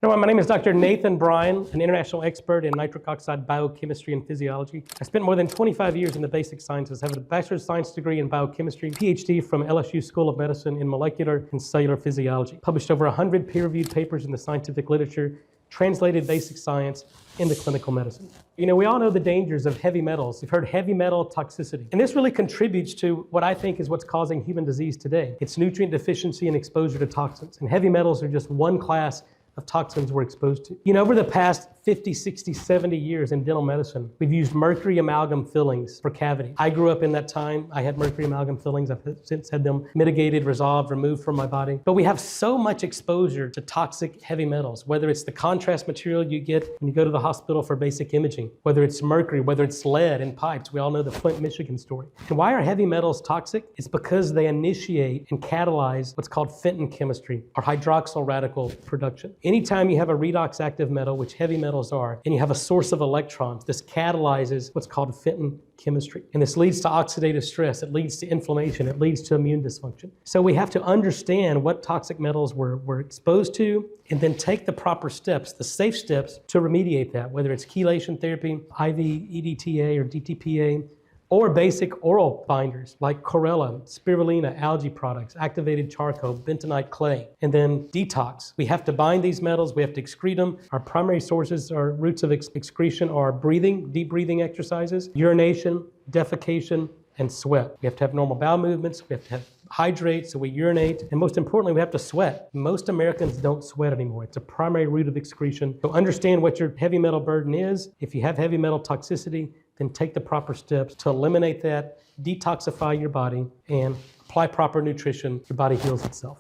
Hello, my name is Dr. Nathan Bryan, an international expert in nitric oxide biochemistry and physiology. I spent more than 25 years in the basic sciences. I have a bachelor's science degree in biochemistry, PhD from LSU School of Medicine in molecular and cellular physiology. Published over 100 peer-reviewed papers in the scientific literature, translated basic science into clinical medicine. We all know the dangers of heavy metals. You've heard heavy metal toxicity. And this really contributes to what I think is what's causing human disease today. It's nutrient deficiency and exposure to toxins. And heavy metals are just one class of toxins we're exposed to. Over the past 50, 60, 70 years in dental medicine, we've used mercury amalgam fillings for cavity. I grew up in that time. I had mercury amalgam fillings. I've since had them mitigated, resolved, removed from my body. But we have so much exposure to toxic heavy metals, whether it's the contrast material you get when you go to the hospital for basic imaging, whether it's mercury, whether it's lead in pipes. We all know the Flint, Michigan story. And why are heavy metals toxic? It's because they initiate and catalyze what's called Fenton chemistry, or hydroxyl radical production. Anytime you have a redox active metal, which heavy metals are, and you have a source of electrons, this catalyzes what's called Fenton chemistry. And this leads to oxidative stress, it leads to inflammation, it leads to immune dysfunction. So we have to understand what toxic metals we're exposed to, and then take the proper steps, the safe steps to remediate that, whether it's chelation therapy, IV EDTA or DTPA, or basic oral binders like chlorella, spirulina, algae products, activated charcoal, bentonite clay, and then detox. We have to bind these metals, we have to excrete them. Our primary sources or routes of excretion are breathing, deep breathing exercises, urination, defecation, and sweat. We have to have normal bowel movements, we have to hydrate, so we urinate, and most importantly, we have to sweat. Most Americans don't sweat anymore. It's a primary route of excretion. So understand what your heavy metal burden is. If you have heavy metal toxicity, then take the proper steps to eliminate that, detoxify your body, and apply proper nutrition. Your body heals itself.